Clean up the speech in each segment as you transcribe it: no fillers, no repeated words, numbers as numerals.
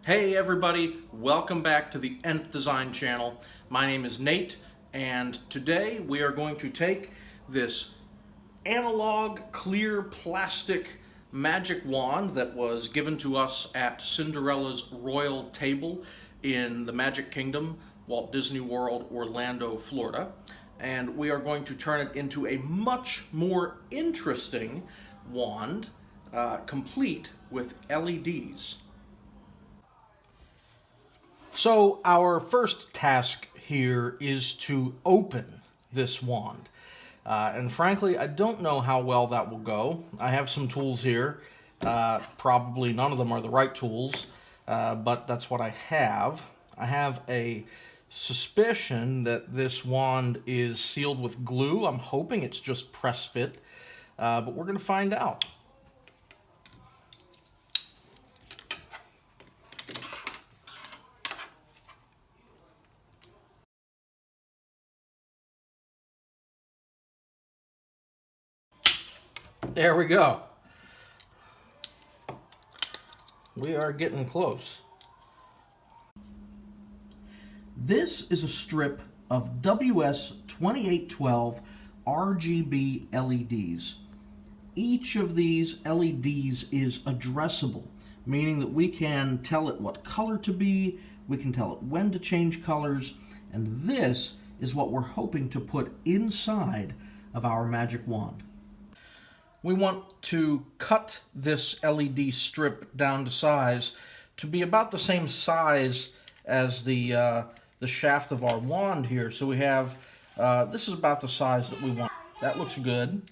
Hey everybody, welcome back to the Nth Design channel. My name is Nate, and today we are going to take this analog clear plastic magic wand that was given to us at Cinderella's royal table in the Magic Kingdom, Walt Disney World, Orlando, Florida. And we are going to turn it into a much more interesting wand, complete with LEDs. So our first task here is to open this wand. And frankly, I don't know how well that will go. I have some tools here. Probably none of them are the right tools, but that's what I have. I have a suspicion that this wand is sealed with glue. I'm hoping it's just press fit, but we're going to find out. There we go. We are getting close. This is a strip of WS2812 RGB LEDs. Each of these LEDs is addressable, meaning that we can tell it what color to be, we can tell it when to change colors, and this is what we're hoping to put inside of our magic wand. We want to cut this LED strip down to size to be about the same size as the shaft of our wand here. So we have, this is about the size that we want. That looks good.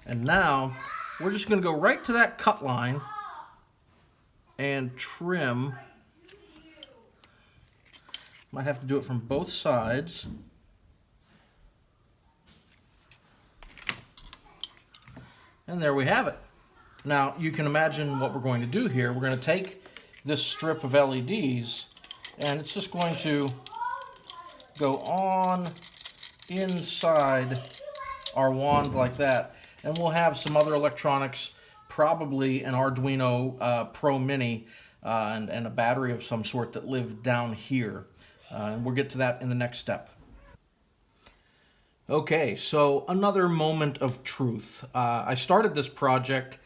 And now we're just going to go right to that cut line and trim. Might have to do it from both sides. And there we have it. Now, you can imagine what we're going to do here. We're going to take this strip of LEDs, and it's just going to go on inside our wand like that. And we'll have some other electronics, probably an Arduino Pro Mini and a battery of some sort that live down here. And we'll get to that in the next step. Okay, so another moment of truth. I started this project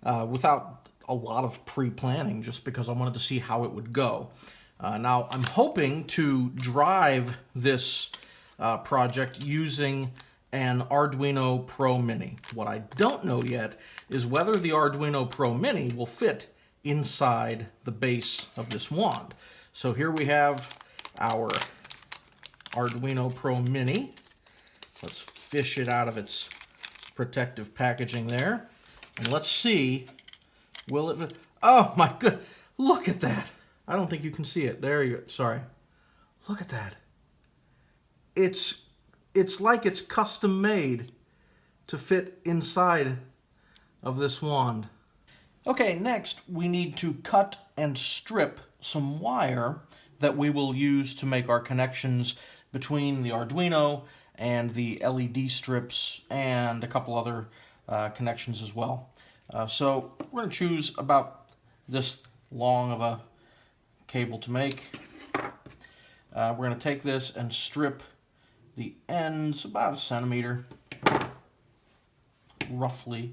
without a lot of pre-planning, just because I wanted to see how it would go. Now, I'm hoping to drive this project using an Arduino Pro Mini. What I don't know yet is whether the Arduino Pro Mini will fit inside the base of this wand. So here we have our Arduino Pro Mini. Let's fish it out of its protective packaging there. And let's see, will it... Oh my good, look at that. I don't think you can see it. There you, sorry. Look at that. It's like it's custom made to fit inside of this wand. Okay, next we need to cut and strip some wire that we will use to make our connections between the Arduino and the LED strips and a couple other connections as well. So we're going to choose about this long of a cable to make. We're going to take this and strip the ends about 1 centimeter, roughly.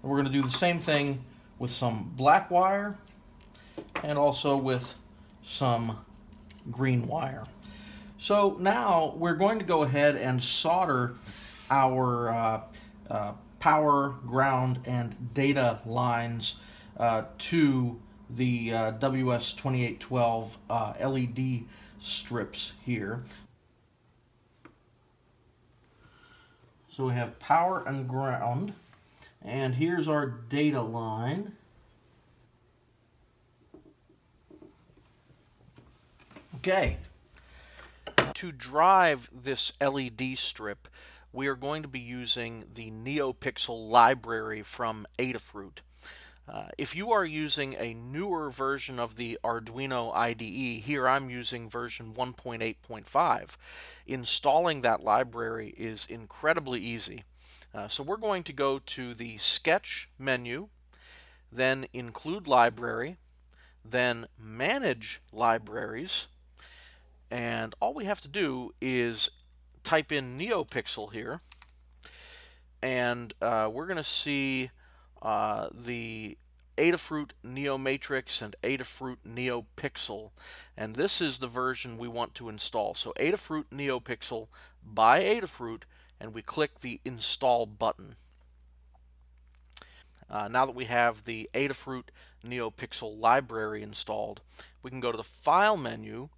We're going to do the same thing with some black wire and also with some green wire. So now we're going to go ahead and solder our power, ground, and data lines to the WS2812 LED strips here. So we have power and ground. And here's our data line. Okay. To drive this LED strip, we are going to be using the NeoPixel library from Adafruit. If you are using a newer version of the Arduino IDE, here I'm using version 1.8.5, installing that library is incredibly easy. So we're going to go to the Sketch menu, then Include Library, then Manage Libraries, and all we have to do is type in NeoPixel here, and we're going to see the Adafruit Neo Matrix and Adafruit Neo Pixel, and this is the version we want to install. So Adafruit Neo Pixel by Adafruit, and we click the Install button. Now that we have the Adafruit Neo Pixel library installed, we can go to the File menu,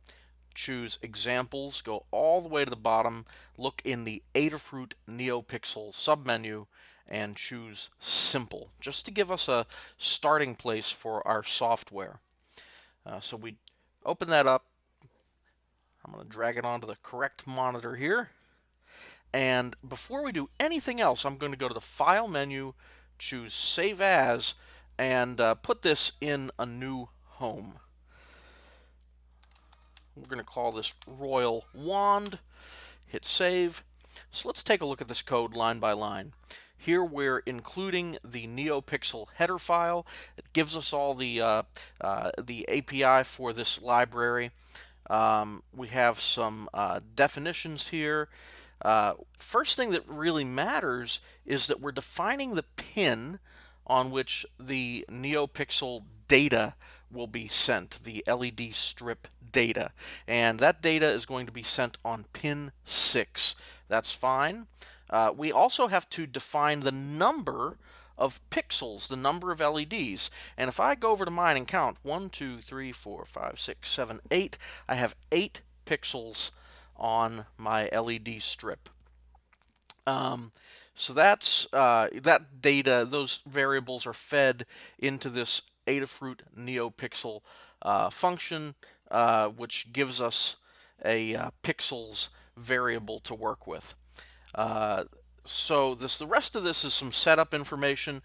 choose Examples, go all the way to the bottom, look in the Adafruit NeoPixel submenu, and choose Simple, just to give us a starting place for our software. So we open that up. I'm going to drag it onto the correct monitor here. And before we do anything else, I'm going to go to the File menu, choose Save As, and put this in a new home. We're going to call this Royal Wand, hit save. So let's take a look at this code line by line. Here we're including the NeoPixel header file. It gives us all the API for this library. We have some definitions here. First thing that really matters is that we're defining the pin on which the NeoPixel data will be sent, the LED strip data. And that data is going to be sent on pin 6. That's fine. We also have to define the number of pixels, the number of LEDs. And if I go over to mine and count 1, 2, 3, 4, 5, 6, 7, 8, I have 8 pixels on my LED strip. So that's that data, those variables are fed into this Adafruit NeoPixel function, which gives us a pixels variable to work with. So the rest of this is some setup information.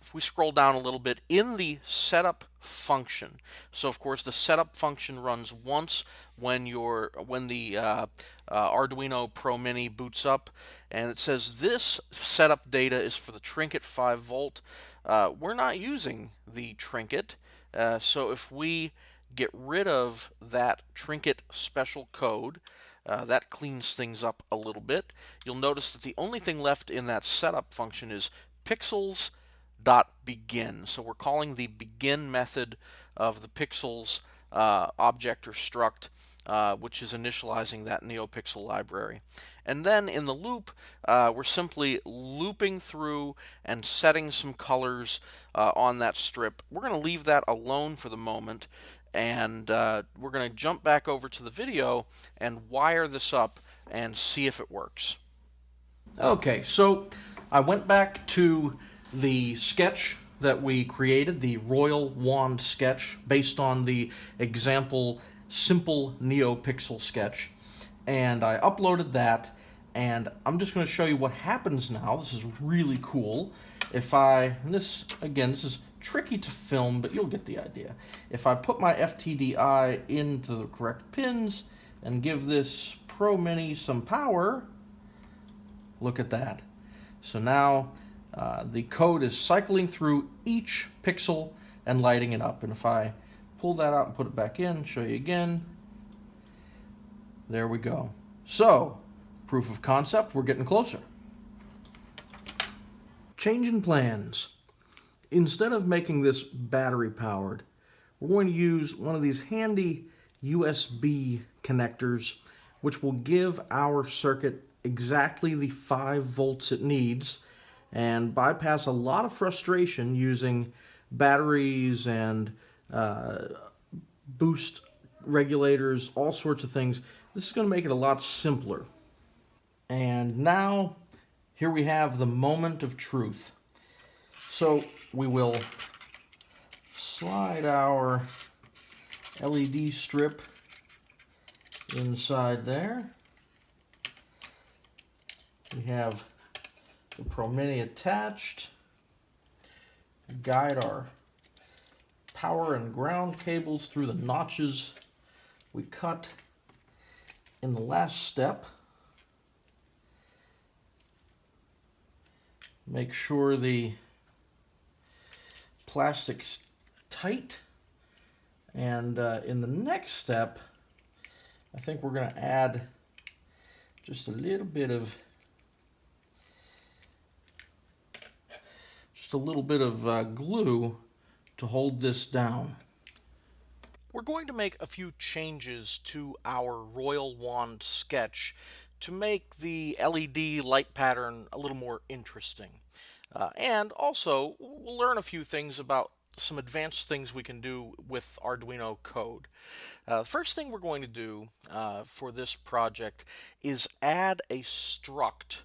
If we scroll down a little bit, in the setup function, so of course the setup function runs once when the Arduino Pro Mini boots up, and it says this setup data is for the Trinket 5 volt. We're not using the Trinket, so if we get rid of that Trinket special code, that cleans things up a little bit. You'll notice that the only thing left in that setup function is pixels.begin. So we're calling the begin method of the pixels object or struct, which is initializing that NeoPixel library. And then in the loop, we're simply looping through and setting some colors on that strip. We're going to leave that alone for the moment, and we're going to jump back over to the video and wire this up and see if it works. Okay, so I went back to the sketch that we created, the Royal Wand sketch, based on the example simple NeoPixel sketch, and I uploaded that, and I'm just going to show you what happens now. This is really cool. This is tricky to film, but you'll get the idea. If I put my FTDI into the correct pins and give this Pro Mini some power, look at that. So now the code is cycling through each pixel and lighting it up. And if I pull that out and put it back in, show you again, there we go. So, proof of concept, we're getting closer. Change in plans. Instead of making this battery powered, we're going to use one of these handy USB connectors, which will give our circuit exactly the 5 volts it needs and bypass a lot of frustration using batteries and boost regulators, all sorts of things. This is going to make it a lot simpler. And now, here we have the moment of truth. So we will slide our LED strip inside there. We have the Pro Mini attached. guide our power and ground cables through the notches we cut in the last step. Make sure the plastic's tight. And in the next step, I think we're going to add just a little bit of glue to hold this down. We're going to make a few changes to our royal wand sketch to make the LED light pattern a little more interesting. And also, we'll learn a few things about some advanced things we can do with Arduino code. The first thing we're going to do for this project is add a struct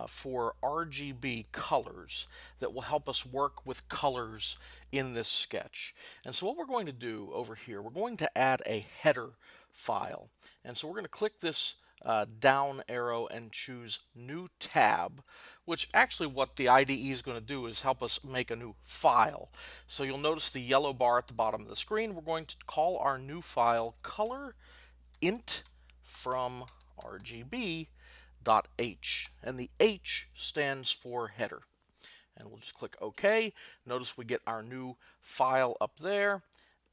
for RGB colors that will help us work with colors in this sketch. And so what we're going to do over here, we're going to add a header file. And so we're going to click this down arrow and choose New Tab, which actually what the IDE is going to do is help us make a new file. So you'll notice the yellow bar at the bottom of the screen. We're going to call our new file colorIntFromRGB.h, and the H stands for header. And we'll just click OK. Notice we get our new file up there.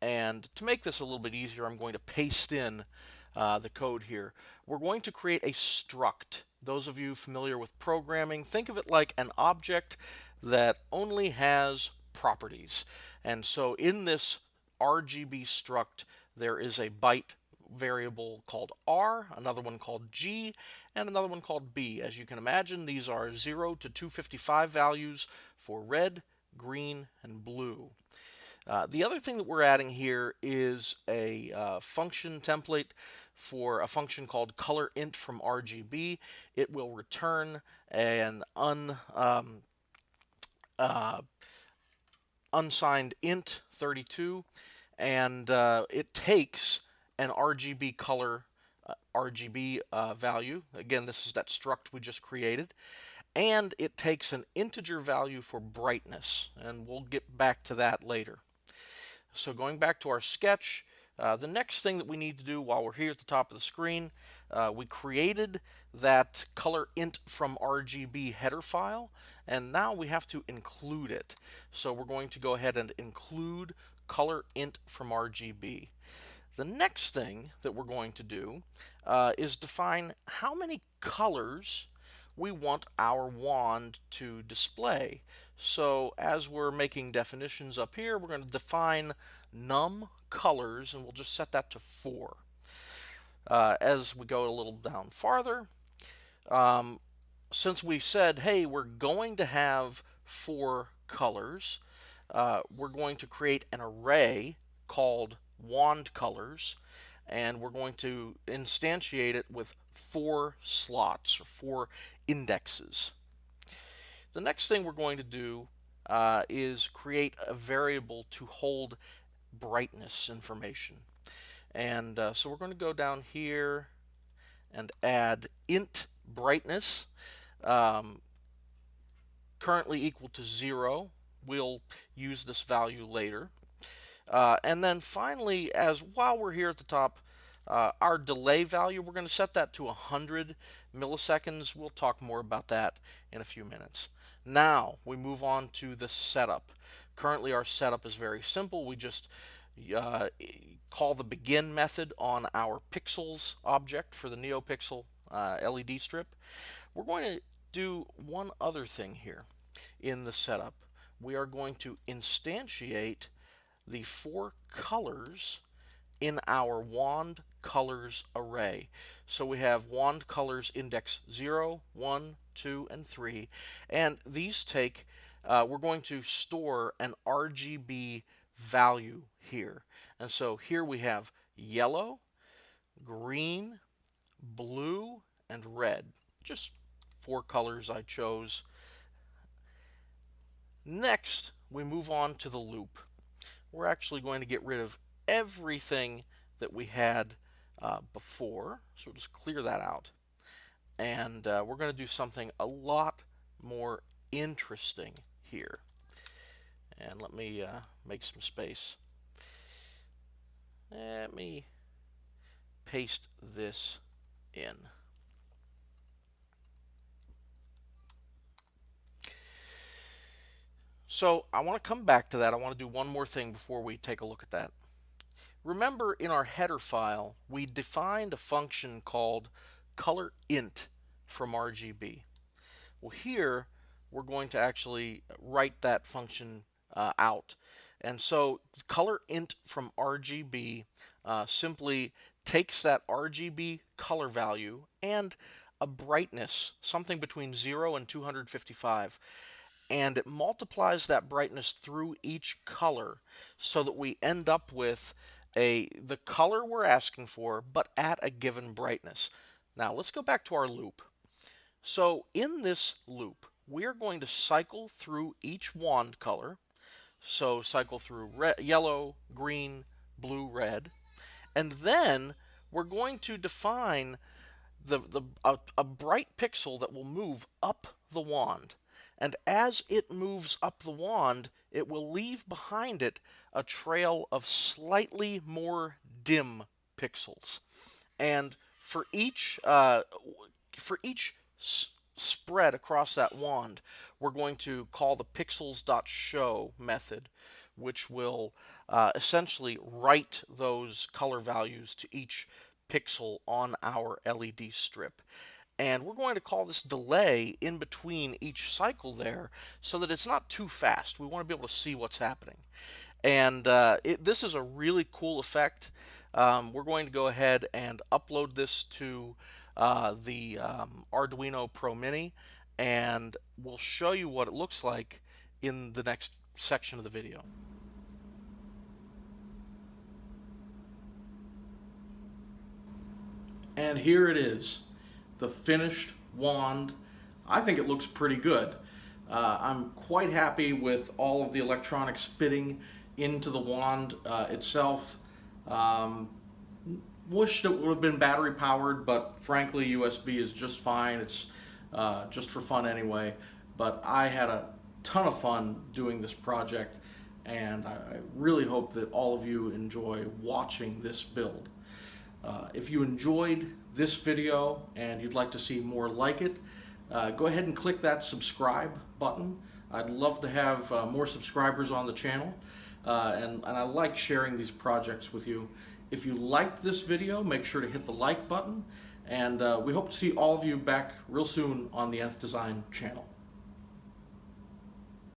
And to make this a little bit easier, I'm going to paste in the code here. We're going to create a struct. Those of you familiar with programming, think of it like an object that only has properties. And so in this RGB struct, there is a byte variable called R, another one called G, and another one called B. As you can imagine, these are 0 to 255 values for red, green, and blue. The other thing that we're adding here is a function template for a function called colorIntFromRGB. It will return an unsigned int 32, and it takes an RGB color RGB value. Again, this is that struct we just created. And it takes an integer value for brightness, and we'll get back to that later. So going back to our sketch, the next thing that we need to do while we're here at the top of the screen, we created that colorIntFromRGB header file, and now we have to include it. So we're going to go ahead and include colorIntFromRGB. The next thing that we're going to do is define how many colors we want our wand to display. So as we're making definitions up here, we're going to define num colors, and we'll just set that to 4. As we go a little down farther, since we said, hey, we're going to have 4 colors, we're going to create an array called wand colors, and we're going to instantiate it with 4 slots or 4 indexes. The next thing we're going to do is create a variable to hold brightness information. And so we're going to go down here and add int brightness, currently equal to 0. We'll use this value later. And then finally, while we're here at the top, our delay value, we're going to set that to 100 milliseconds. We'll talk more about that in a few minutes. Now we move on to the setup. Currently our setup is very simple. We just call the begin method on our pixels object for the NeoPixel LED strip. We're going to do one other thing here in the setup. We are going to instantiate the 4 colors in our wand colors array. So we have wand colors index 0, 1, 2, and 3, and these take, we're going to store an RGB value here. And so here we have yellow, green, blue, and red. Just 4 colors I chose. Next, we move on to the loop. We're actually going to get rid of everything that we had before, so we'll just clear that out. And we're going to do something a lot more interesting here. And let me make some space. Let me paste this in. So I want to come back to that. I want to do one more thing before we take a look at that. Remember, in our header file, we defined a function called colorIntFromRGB. Well, here we're going to actually write that function out. And so colorIntFromRGB simply takes that RGB color value and a brightness, something between 0 and 255, and it multiplies that brightness through each color so that we end up with the color we're asking for, but at a given brightness. Now let's go back to our loop. So in this loop, we're going to cycle through each wand color. So cycle through yellow, green, blue, red, and then we're going to define a bright pixel that will move up the wand. And as it moves up the wand, it will leave behind it a trail of slightly more dim pixels. And for each spread across that wand, we're going to call the pixels.show method, which will essentially write those color values to each pixel on our LED strip. And we're going to call this delay in between each cycle there so that it's not too fast. We want to be able to see what's happening. And this is a really cool effect. We're going to go ahead and upload this to the Arduino Pro Mini, and we'll show you what it looks like in the next section of the video. And here it is, the finished wand. I think it looks pretty good. I'm quite happy with all of the electronics fitting into the wand itself. Wished it would have been battery powered, but frankly USB is just fine. It's just for fun anyway. But I had a ton of fun doing this project, and I really hope that all of you enjoy watching this build. If you enjoyed this video and you'd like to see more like it, go ahead and click that subscribe button. I'd love to have more subscribers on the channel, and I like sharing these projects with you. If you liked this video, make sure to hit the like button, and we hope to see all of you back real soon on the Nth Design channel.